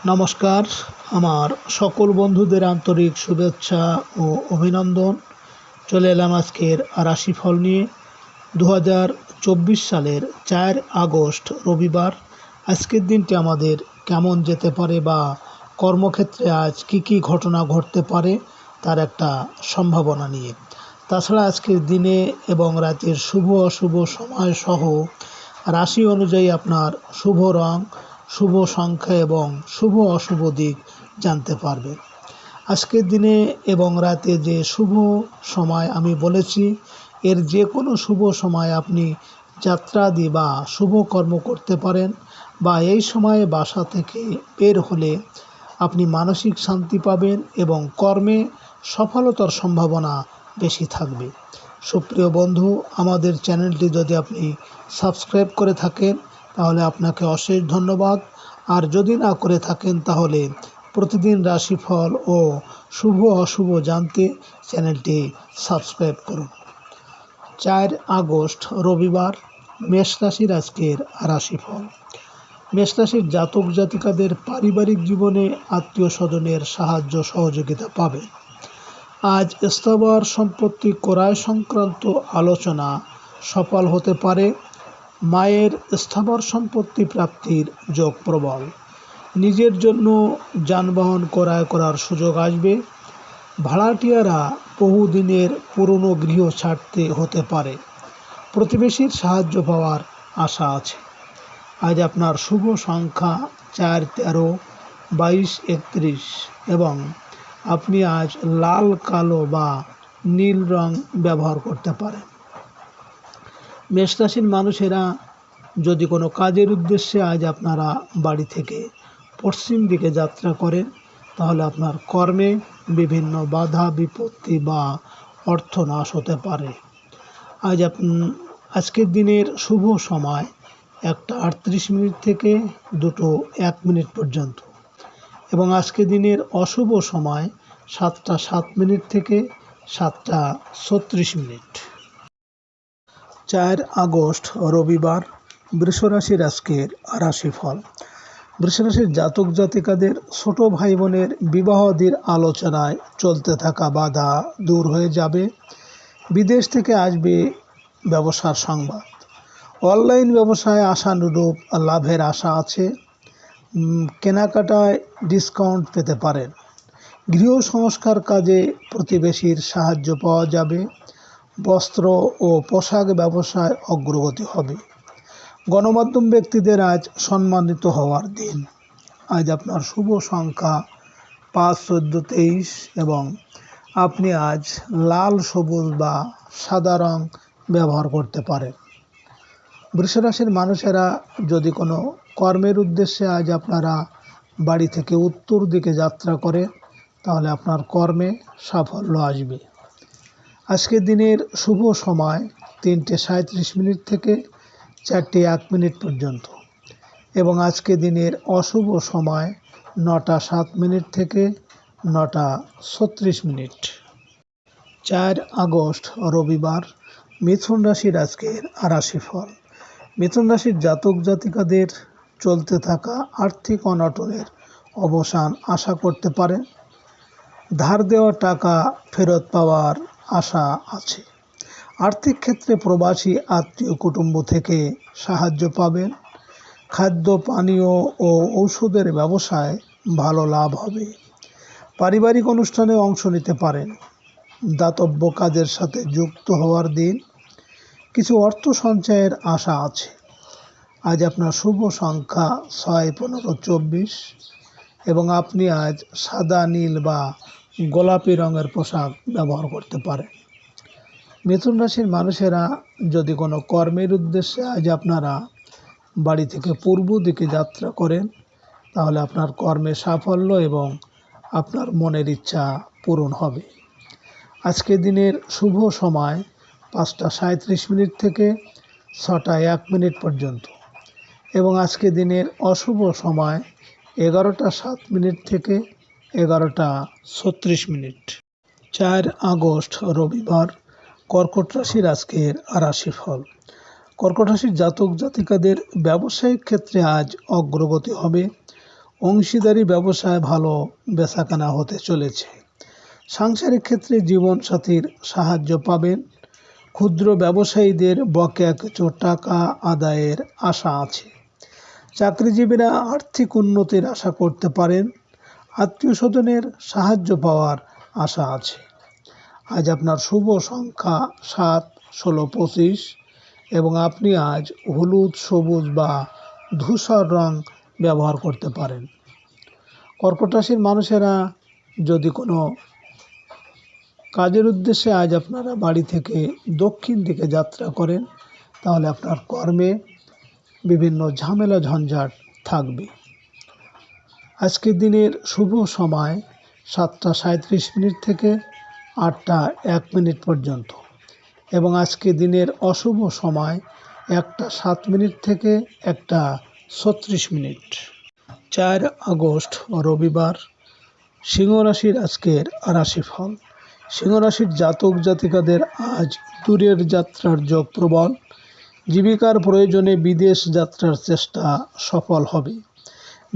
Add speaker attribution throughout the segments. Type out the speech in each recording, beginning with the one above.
Speaker 1: নমস্কার। আমার সকল বন্ধুদের আন্তরিক শুভেচ্ছা ও অভিনন্দন। চলে এলাম আজকের রাশিফল নিয়ে। 2024 সালের 4 আগস্ট রবিবার। আজকের দিনটি আমাদের কেমন যেতে পারে বা কর্মক্ষেত্রে আজ কি ঘটনা ঘটতে পারে তার একটা সম্ভাবনা নিয়ে। তাছাড়া আজকের দিনে এবং রাতের শুভ অশুভ সময় সহ রাশি অনুযায়ী আপনার শুভ রং, শুভ সংখ্যা এবং শুভ অশুভ দিক জানতে পারবেন। আজকের দিনে এবং রাতে যে শুভ সময় আমি বলেছি, এর যে কোনো শুভ সময় আপনি যাত্রাদি বা শুভ কর্ম করতে পারেন, বা এই সময়ে বাসা থেকে বের হলে আপনি মানসিক শান্তি পাবেন এবং কর্মে সফলতার সম্ভাবনা বেশি থাকবে। সুপ্রিয় বন্ধু, আমাদের চ্যানেলটি যদি আপনি সাবস্ক্রাইব করে থাকেন তাহলে আপনাকে অশেষ ধন্যবাদ। আর যদি না করে থাকেন তাহলে প্রতিদিন রাশিফল ও শুভ অশুভ জানতে চ্যানেলটি সাবস্ক্রাইব করুন। 4 আগস্ট রবিবার, মেষ রাশির আজকের রাশিফল। মেষ রাশির জাতক জাতিকাদের পারিবারিক জীবনে আত্মীয় স্বজনের সাহায্য সহযোগিতা পাবেন। আজ স্থাবর সম্পত্তি ক্রয় সংক্রান্ত আলোচনা সফল হতে পারে। মায়ের স্থাবর সম্পত্তি প্রাপ্তির যোগ প্রবল। নিজের জন্য যানবাহন ক্রয় করার সুযোগ আসবে। ভাড়াটিয়ারা বহুদিনের পুরনো গৃহ ছাড়তে হতে পারে। প্রতিবেশীর সাহায্য পাওয়ার আশা আছে। আজ আপনার শুভ সংখ্যা 4, 13, 22, 31 এবং আপনি আজ লাল, কালো বা নীল রং ব্যবহার করতে পারেন। মেষ রাশির মানুষেরা যদি কোনো কাজের উদ্দেশ্যে আজ আপনারা বাড়ি থেকে পশ্চিম দিকে যাত্রা করেন তাহলে আপনার কর্মে বিভিন্ন বাধা বিপত্তি বা অর্থনাশ হতে পারে। আজকের দিনের শুভ সময় 1:38 থেকে 2:01 পর্যন্ত এবং আজকের দিনের অশুভ সময় 7:07 থেকে 7:36। 4 আগস্ট রবিবার, বৃষ রাশির আজকের রাশিফল। বৃষ রাশির জাতক জাতিকাদের ছোট ভাই বোনের বিবাহাদির আলোচনায় চলতে থাকা বাধা দূর হয়ে যাবে। বিদেশ থেকে আসবে ব্যবসার সংবাদ। অনলাইন ব্যবসায় আশানুরূপ লাভের আশা আছে। কেনাকাটায় ডিসকাউন্ট পেতে পারেন। গৃহ সংস্কার কাজে প্রতিবেশীর সাহায্য পাওয়া যাবে। বস্ত্র ও পোশাক ব্যবসায় অগ্রগতি হবে। গণমাধ্যম ব্যক্তিদের আজ সম্মানিত হওয়ার দিন। আজ আপনার শুভ সংখ্যা 5, 14, 23 এবং আপনি আজ লাল, সবুজ বা সাদা রং ব্যবহার করতে পারেন। বৃষ রাশির মানুষেরা যদি কোনো কর্মের উদ্দেশ্যে আজ আপনারা বাড়ি থেকে উত্তর দিকে যাত্রা করে তাহলে আপনার কর্মে সাফল্য আসবে। আজকের দিনের শুভ সময় 3:37 থেকে 4:01 পর্যন্ত এবং আজকের দিনের অশুভ সময় 9:07 থেকে 9:36। 4 আগস্ট রবিবার, মিথুন রাশির আজকের রাশিফল। মিথুন রাশির জাতক জাতিকাদের চলতে থাকা আর্থিক অনটনের অবসান আশা করতে পারেন। ধার দেওয়া টাকা ফেরত পাওয়ার আশা আছে। আর্থিক ক্ষেত্রে প্রবাসী আত্মীয় কুটুম্ব থেকে সাহায্য পাবেন। খাদ্য পানীয় ও ঔষধের ব্যবসায় ভালো লাভ হবে। পারিবারিক অনুষ্ঠানে অংশ নিতে পারেন। দাতব্য কাজের সাথে যুক্ত হওয়ার দিন। কিছু অর্থ সঞ্চয়ের আশা আছে। আজ আপনার শুভ সংখ্যা 6, 15, 24 এবং আপনি আজ সাদা, নীল বা গোলাপি রঙের পোশাক ব্যবহার করতে পারেন। মিথুন রাশির মানুষেরা যদি কোনো কর্মের উদ্দেশ্যে আজ আপনারা বাড়ি থেকে পূর্ব দিকে যাত্রা করেন তাহলে আপনার কর্মে সাফল্য এবং আপনার মনের ইচ্ছা পূরণ হবে। আজকের দিনের শুভ সময় 5:37 থেকে 6:01 পর্যন্ত এবং আজকের দিনের অশুভ সময় 11:07 থেকে 11:36। 4 আগস্ট রবিবার, কর্কট রাশির আজকের রাশিফল। কর্কট রাশির জাতক জাতিকাদের ব্যবসায়িক ক্ষেত্রে আজ অগ্রগতি হবে। অংশীদারি ব্যবসায় ভালো বেচাকেনা হতে চলেছে। সাংসারিক ক্ষেত্রে জীবনসাথীর সাহায্য পাবেন। ক্ষুদ্র ব্যবসায়ীদের বকেয়া কিছু টাকা আদায়ের আশা আছে। চাকরিজীবীরা আর্থিক উন্নতির আশা করতে পারেন। আত্মীয় স্বজনের সাহায্য পাওয়ার আশা আছে। আজ আপনার শুভ সংখ্যা 7, 16, 25 এবং আপনি আজ হলুদ, সবুজ বা ধূসর রং ব্যবহার করতে পারেন। কর্কট রাশির মানুষেরা যদি কোনো কাজের উদ্দেশ্যে আজ আপনারা বাড়ি থেকে দক্ষিণ দিকে যাত্রা করেন, তাহলে আপনার কর্মে বিভিন্ন ঝামেলা ঝঞ্ঝাট থাকবে। আজকের দিনের শুভ সময় 7টা 37 মিনিট থেকে 8টা 1 মিনিট পর্যন্ত এবং আজকে দিনের অশুভ সময় 1টা 7 মিনিট থেকে 1টা 36 মিনিট। 4 আগস্ট রবিবার। সিংহ রাশির আজকের রাশিফল। সিংহ রাশির জাতক জাতিকাদের আজ দূরের যাত্রার যোগ প্রবল। জীবিকার প্রয়োজনে বিদেশ যাত্রার চেষ্টা সফল হবে।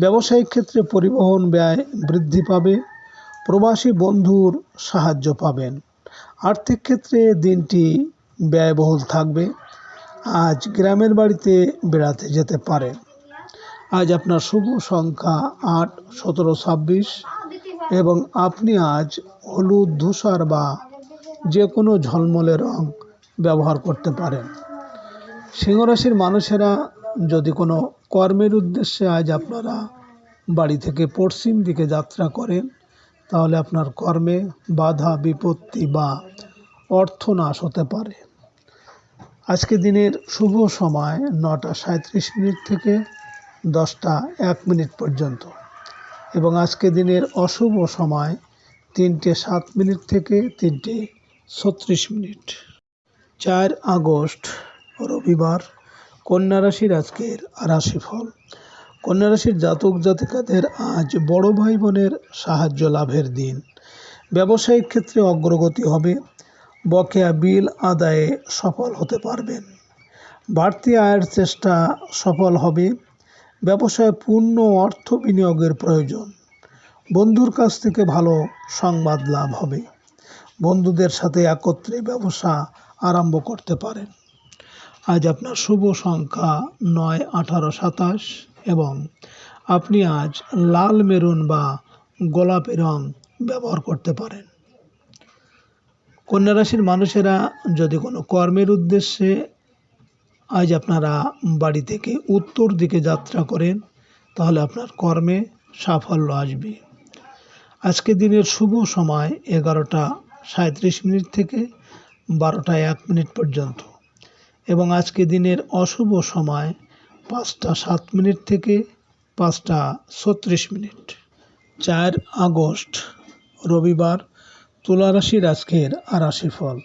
Speaker 1: ব্যবসায়িক ক্ষেত্রে পরিবহন ব্যয় বৃদ্ধি পাবে। প্রবাসী বন্ধুর সাহায্য পাবেন। আর্থিক ক্ষেত্রে দিনটি ব্যয়বহুল থাকবে। আজ গ্রামের বাড়িতে বেড়াতে যেতে পারেন। আজ আপনার শুভ সংখ্যা 8, 17, 26 এবং আপনি আজ হলুদ, ধূসর বা যে কোনো ঝলমলে রং ব্যবহার করতে পারেন। সিংহ রাশির মানুষেরা যদি কোনো কর্মের উদ্দেশ্যে আজ আপনারা বাড়ি থেকে পশ্চিম দিকে যাত্রা করেন, তাহলে আপনার কর্মে বাধা বিপত্তি বা অর্থনাশ হতে পারে। আজকে দিনের শুভ সময় 9টা 37 মিনিট থেকে 10টা 1 মিনিট পর্যন্ত এবং আজকে দিনের অশুভ সময় 3টে 7 মিনিট থেকে 3টে 36 মিনিট। 4 আগস্ট রবিবার। কন্যা রাশির আজকের রাশিফল। কন্যা রাশির জাতক জাতিকাদের আজ বড় ভাই বোনের সাহায্য লাভের দিন। ব্যবসায়িক ক্ষেত্রে অগ্রগতি হবে। বকেয়া বিল আদায়ে সফল হতে পারবেন। বাড়তি আয়ের চেষ্টা সফল হবে। ব্যবসায় পূর্ণ অর্থ বিনিয়োগের প্রয়োজন। বন্ধুর কাছ থেকে ভালো সংবাদ লাভ হবে। বন্ধুদের সাথে একত্রে ব্যবসা আরম্ভ করতে পারেন। আজ আপনার শুভ সংখ্যা 9, 18, 27 এবং আপনি আজ লাল, মেরুন বা গোলাপি রং ব্যবহার করতে পারেন। কন্যা রাশির মানুষেরা যদি কোনো কর্মের উদ্দেশ্যে আজ আপনারা বাড়ি থেকে উত্তর দিকে যাত্রা করেন, তাহলে আপনার কর্মে সাফল্য আসবে। আজকে দিনের শুভ সময় 11টা 37 মিনিট থেকে 12টা 1 মিনিট পর্যন্ত এবং আজকে দিনের অশুভ সময় 5টা 7 মিনিট থেকে 5টা 36 মিনিট। 4 আগস্ট রবিবার। তুলা রাশির আজকের রাশিফল।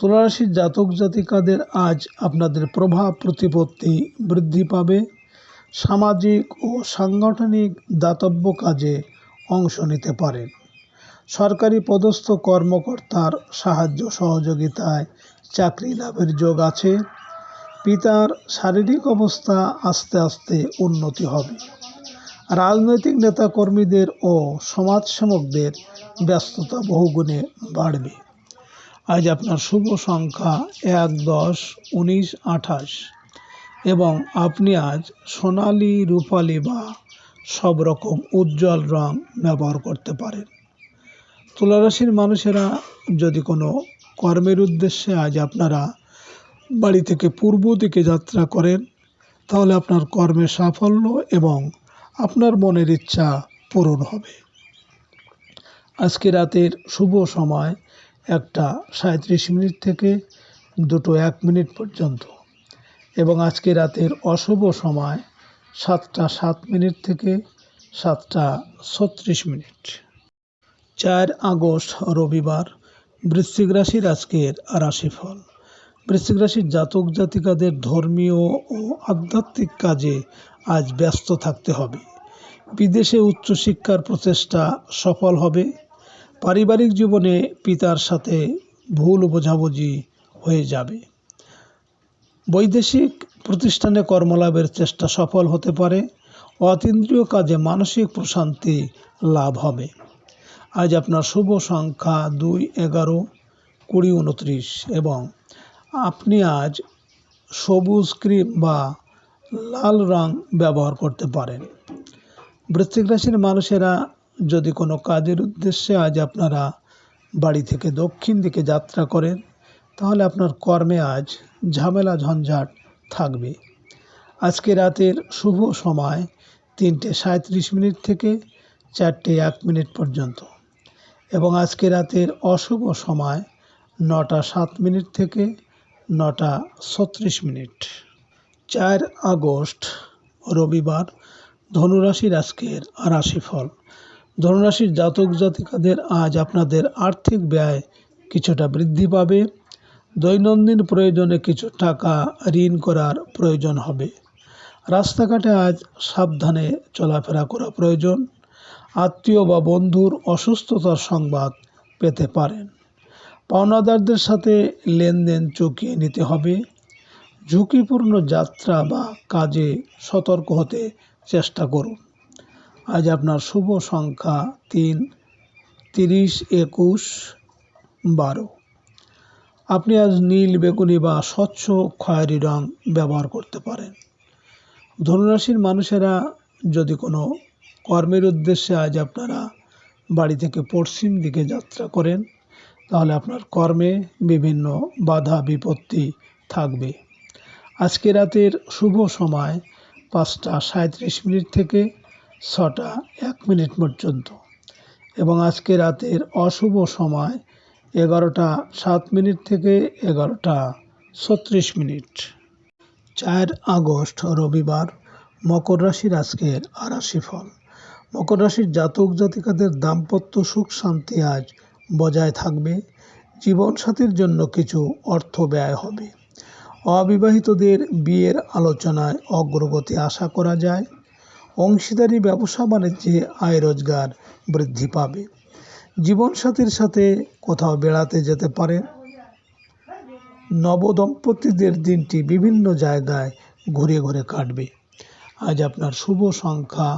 Speaker 1: তুলা রাশির জাতক জাতিকাদের আজ আপনাদের প্রভাব প্রতিপত্তি বৃদ্ধি পাবে। সামাজিক ও সাংগঠনিক দাতব্য কাজে অংশ নিতে পারেন। সরকারি পদস্থ কর্মকর্তার সাহায্য সহযোগিতায় চাকরি লাভের যোগ আছে। পিতার শারীরিক অবস্থা আস্তে আস্তে উন্নতি হবে। রাজনৈতিক নেতাকর্মীদের ও সমাজসেবকদের ব্যস্ততা বহুগুণে বাড়বে। আজ আপনার শুভ সংখ্যা 1, 10, 19, 28 এবং আপনি আজ সোনালি, রূপালি বা সব রকম উজ্জ্বল রং ব্যবহার করতে পারেন। তুলা রাশির মানুষেরা যদি কোনো কর্মের উদ্দেশ্যে আজ আপনারা বাড়ি থেকে পূর্ব দিকে যাত্রা করেন, তাহলে আপনার কর্মে সাফল্য এবং আপনার মনের ইচ্ছা পূরণ হবে। আজকে রাতের শুভ সময় 1টা 37 মিনিট থেকে 2টো 1 মিনিট পর্যন্ত এবং আজকে রাতের অশুভ সময় 7টা 7 মিনিট থেকে 7টা 36 মিনিট। 4 আগস্ট রবিবার। বৃশ্চিক রাশির আজকের রাশিফল। বৃশ্চিক রাশির জাতক জাতিকাদের ধর্মীয় ও আধ্যাত্মিক কাজে আজ ব্যস্ত থাকতে হবে। বিদেশে উচ্চশিক্ষার প্রচেষ্টা সফল হবে। পারিবারিক জীবনে পিতার সাথে ভুল বোঝাবুঝি হয়ে যাবে। বৈদেশিক প্রতিষ্ঠানে কর্মলাভের চেষ্টা সফল হতে পারে। অতীন্দ্রিয় কাজে মানসিক প্রশান্তি লাভ হবে। আজ আপনার শুভ সংখ্যা 2, 11, 20, 29 এবং আপনি আজ সবুজ ক্রিম বা লাল রং ব্যবহার করতে পারেন। বৃশ্চিক রাশির মানুষেরা যদি কোনো কাজের উদ্দেশ্যে আজ আপনারা বাড়ি থেকে দক্ষিণ দিকে যাত্রা করেন, তাহলে আপনার কর্মে আজ ঝামেলা ঝঞ্ঝাট থাকবে। আজকে রাতের শুভ সময় 3:37 থেকে 4:01 পর্যন্ত এবং আজকে রাতের অশুভ সময় 9:07 থেকে 9:36। 4 আগস্ট রবিবার ধনুরাশির আজকের রাশিফল। ধনুরাশির জাতক জাতিকাদের আজ আপনাদের আর্থিক ব্যয় কিছুটা বৃদ্ধি পাবে। দৈনন্দিন প্রয়োজনে কিছু টাকা ঋণ করার প্রয়োজন হবে। রাস্তাঘাটে আজ সাবধানে চলাফেরা করা প্রয়োজন। আত্মীয় বা বন্ধুর অসুস্থতার সংবাদ পেতে পারেন। পাওনাদারদের সাথে লেনদেন চুকিয়ে নিতে হবে। ঝুঁকিপূর্ণ যাত্রা বা কাজে সতর্ক হতে চেষ্টা করুন। আজ আপনার শুভ সংখ্যা 3, 30, 21, 12। আপনি আজ নীল, বেগুনি বা স্বচ্ছ খয়েরি রং ব্যবহার করতে পারেন। ধনুরাশির মানুষেরা যদি কোনো কর্মের উদ্দেশ্যে আজ আপনারা বাড়ি থেকে পশ্চিম দিকে যাত্রা করেন, তাহলে আপনার কর্মে বিভিন্ন বাধা বিপত্তি থাকবে। আজকে রাতের শুভ সময় 5:37 থেকে 6:01 পর্যন্ত এবং আজকে রাতের অশুভ সময় 11:07 থেকে 11:36। 4 আগস্ট রবিবার মকর রাশির আজকের রাশিফল। মকর রাশির জাতক জাতিকাদের দাম্পত্য সুখ শান্তি আজ বজায় থাকবে। জীবনসাথীর জন্য কিছু অর্থ ব্যয় হবে। অবিবাহিতদের বিয়ের আলোচনায় অগ্রগতি আশা করা যায়। অংশীদারি ব্যবসা বাণিজ্যে আয় রোজগার বৃদ্ধি পাবে। জীবনসাথীর সাথে কোথাও বেড়াতে যেতে পারেন। নবদম্পতিদের দিনটি বিভিন্ন জায়গায় ঘুরে ঘুরে কাটবে। আজ আপনার শুভ সংখ্যা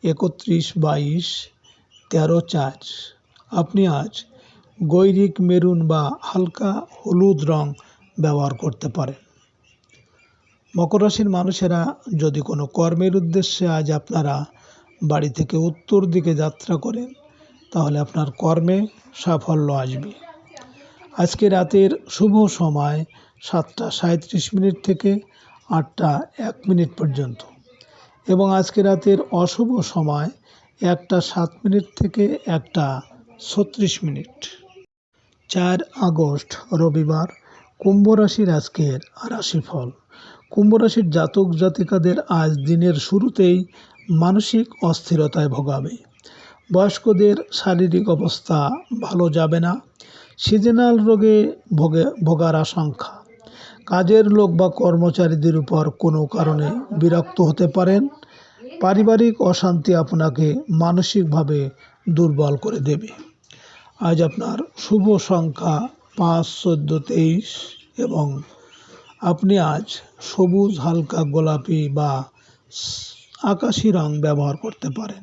Speaker 1: 31, 22, 13, 4। আপনি আজ গৈরিক মেরুন বা হালকা হলুদ রং ব্যবহার করতে পারেন। মকর রাশির মানুষেরা যদি কোনো কর্মের উদ্দেশ্যে আজ আপনারা বাড়ি থেকে উত্তর দিকে যাত্রা করেন, তাহলে আপনার কর্মে সাফল্য আসবে। আজকে রাতের শুভ সময় 7:37 থেকে 8:01 পর্যন্ত এবং আজকে রাতের অশুভ সময় 1:07 থেকে 1:36। 4 আগস্ট রবিবার কুম্ভ রাশির আজকের রাশিফল। কুম্ভ রাশির জাতক জাতিকাদের আজ দিনের শুরুতেই মানসিক অস্থিরতায় ভোগাবে। বয়স্কদের শারীরিক অবস্থা ভালো যাবে না। সিজনাল রোগে ভোগার আশঙ্কা। কাজের লোক বা কর্মচারীদের উপর কোনো কারণে বিরক্ত হতে পারেন। পারিবারিক অশান্তি আপনাকে মানসিকভাবে দুর্বল করে দেবে। আজ আপনার শুভ সংখ্যা 5, 14, 23 এবং আপনি আজ সবুজ, হালকা গোলাপি বা আকাশি রং ব্যবহার করতে পারেন।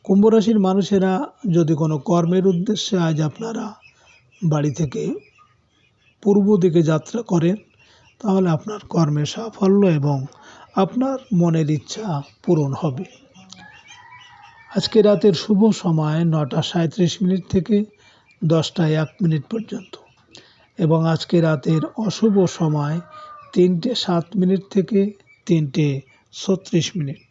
Speaker 1: কুম্ভ রাশির মানুষেরা যদি কোনো কর্মের উদ্দেশ্যে আজ আপনারা বাড়ি থেকে পূর্ব দিকে যাত্রা করেন, তাহলে আপনার কর্মে সাফল্য এবং আপনার মনের ইচ্ছা পূরণ হবে। আজকে রাতের শুভ সময় 9:37 থেকে 10:01 পর্যন্ত এবং আজকে রাতের অশুভ সময় 3:07 থেকে 3:36।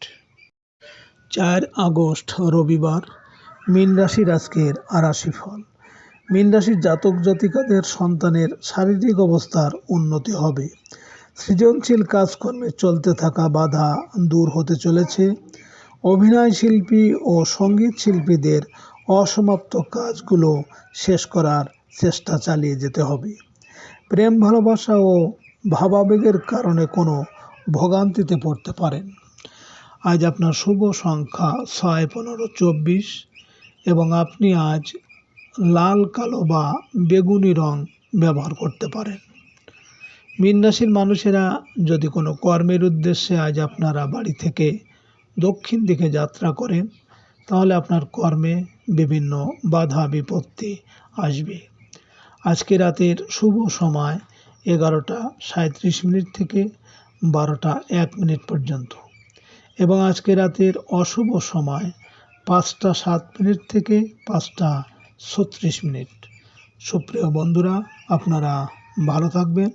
Speaker 1: 4 আগস্ট রবিবার মীন রাশির আজকের রাশিফল। মীন রাশির জাতক জাতিকাদের সন্তানের শারীরিক অবস্থার উন্নতি হবে। সৃজনশীল কাজকর্মে চলতে থাকা বাধা দূর হতে চলেছে। অভিনয় শিল্পী ও সঙ্গীত শিল্পীদের অসমাপ্ত কাজগুলো শেষ করার চেষ্টা চালিয়ে যেতে হবে। প্রেম ভালোবাসা ও ভাবাবেগের কারণে কোনো ভোগান্তিতে পড়তে পারেন। আজ আপনার শুভ সংখ্যা 6, 15, 24 এবং আপনি আজ লাল, কালো বা বেগুনি রং ব্যবহার করতে পারেন। মীন রাশির মানুষেরা যদি কোনো কর্মের উদ্দেশ্যে আজ আপনারা বাড়ি থেকে দক্ষিণ দিকে যাত্রা করেন তাহলে আপনার কর্মে বিভিন্ন বাধা বিপত্তি আসবে। আজকে রাতের শুভ সময় 11:37 থেকে 12:01 পর্যন্ত এবং আজকে রাতের অশুভ সময় 5:07 থেকে 5:36। সুপ্রিয় বন্ধুরা, আপনারা ভালো থাকবেন।